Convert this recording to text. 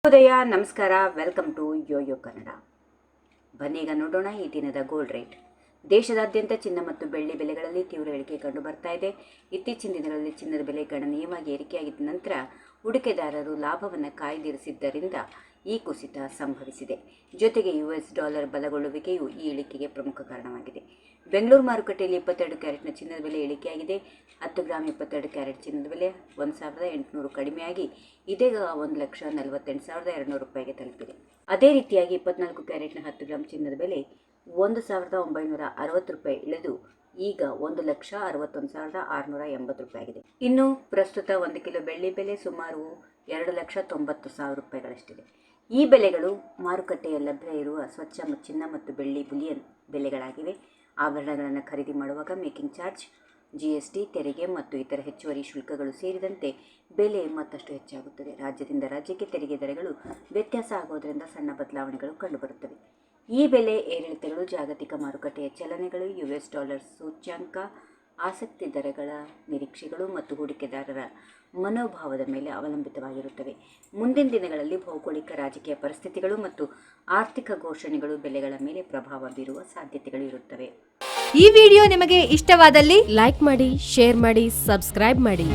ಉದಯ ನಮಸ್ಕಾರ, welcome to Yoyo Kannada. ಬನ್ನೀಗ ನೋಡೋಣ ಈ ದಿನದ ಗೋಲ್ಡ್ ರೇಟ್. ದೇಶದಾದ್ಯಂತ ಚಿನ್ನ ಮತ್ತು ಬೆಳ್ಳಿ ಬೆಲೆಗಳಲ್ಲಿ ತೀವ್ರ ಇಳಿಕೆ ಕಂಡು ಬರ್ತಾ ಇದೆ. ಇತ್ತೀಚಿನ ದಿನಗಳಲ್ಲಿ ಚಿನ್ನದ ಬೆಲೆ ಗಣನೀಯವಾಗಿ ಏರಿಕೆಯಾಗಿದ್ದ ನಂತರ ಹೂಡಿಕೆದಾರರು ಲಾಭವನ್ನು ಕಾಯ್ದಿರಿಸಿದ್ದರಿಂದ ಈ ಕುಸಿತ ಸಂಭವಿಸಿದೆ. ಜೊತೆಗೆ US ಡಾಲರ್ ಬಲಗೊಳ್ಳುವಿಕೆಯು ಈ ಇಳಿಕೆಗೆ ಪ್ರಮುಖ ಕಾರಣವಾಗಿದೆ. ಬೆಂಗಳೂರು ಮಾರುಕಟ್ಟೆಯಲ್ಲಿ 22 ಕ್ಯಾರೆಟ್ನ ಚಿನ್ನದ ಬೆಲೆ ಇಳಿಕೆಯಾಗಿದೆ. 10 ಗ್ರಾಂ 22 ಕ್ಯಾರೆಟ್ ಚಿನ್ನದ ಬೆಲೆ 1,800 ಕಡಿಮೆಯಾಗಿ ಇದೀಗ 1,48,200 ರೂಪಾಯಿಗೆ ತಲುಪಿದೆ. ಅದೇ ರೀತಿಯಾಗಿ 24 ಕ್ಯಾರೆಟ್ನ 10 ಗ್ರಾಂ ಚಿನ್ನದ ಬೆಲೆ 1,960 ರೂಪಾಯಿ ಇಳಿದು ಈಗ 1,61,680 ರೂಪಾಯಿ ಆಗಿದೆ. ಇನ್ನು ಪ್ರಸ್ತುತ 1 ಕಿಲೋ ಬೆಳ್ಳಿ ಬೆಲೆ ಸುಮಾರು 2,90,000 ರೂಪಾಯಿಗಳಷ್ಟಿದೆ. ಈ ಬೆಲೆಗಳು ಮಾರುಕಟ್ಟೆಯಲ್ಲಿ ಲಭ್ಯ ಇರುವ ಸ್ವಚ್ಛ ಚಿನ್ನ ಮತ್ತು ಬೆಳ್ಳಿ ಬುಲಿಯನ್ ಬೆಲೆಗಳಾಗಿವೆ. ಆಭರಣಗಳನ್ನು ಖರೀದಿ ಮಾಡುವಾಗ ಮೇಕಿಂಗ್ ಚಾರ್ಜ್, GST, ತೆರಿಗೆ ಮತ್ತು ಇತರ ಹೆಚ್ಚುವರಿ ಶುಲ್ಕಗಳು ಸೇರಿದಂತೆ ಬೆಲೆ ಮತ್ತಷ್ಟು ಹೆಚ್ಚಾಗುತ್ತದೆ. ರಾಜ್ಯದಿಂದ ರಾಜ್ಯಕ್ಕೆ ತೆರಿಗೆ ದರಗಳು ವ್ಯತ್ಯಾಸ ಆಗುವುದರಿಂದ ಸಣ್ಣ ಬದಲಾವಣೆಗಳು ಕಂಡುಬರುತ್ತವೆ. ಈ ಬೆಲೆ ಏರಿಳಿತಗಳು ಜಾಗತಿಕ ಮಾರುಕಟ್ಟೆಯ ಚಲನೆಗಳು, US ಡಾಲರ್ ಸೂಚ್ಯಂಕ, ಆಸಕ್ತಿ ದರಗಳ ನಿರೀಕ್ಷೆಗಳು ಮತ್ತು ಹೂಡಿಕೆದಾರರ ಮನೋಭಾವದ ಮೇಲೆ ಅವಲಂಬಿತವಾಗಿರುತ್ತವೆ. ಮುಂದಿನ ದಿನಗಳಲ್ಲಿ ಭೌಗೋಳಿಕ ರಾಜಕೀಯ ಪರಿಸ್ಥಿತಿಗಳು ಮತ್ತು ಆರ್ಥಿಕ ಘೋಷಣೆಗಳು ಬೆಲೆಗಳ ಮೇಲೆ ಪ್ರಭಾವ ಬೀರುವ ಸಾಧ್ಯತೆಗಳು ಇರುತ್ತವೆ. ಈ ವಿಡಿಯೋ ನಿಮಗೆ ಇಷ್ಟವಾದಲ್ಲಿ ಲೈಕ್ ಮಾಡಿ, ಶೇರ್ ಮಾಡಿ, ಸಬ್ಸ್ಕ್ರೈಬ್ ಮಾಡಿ.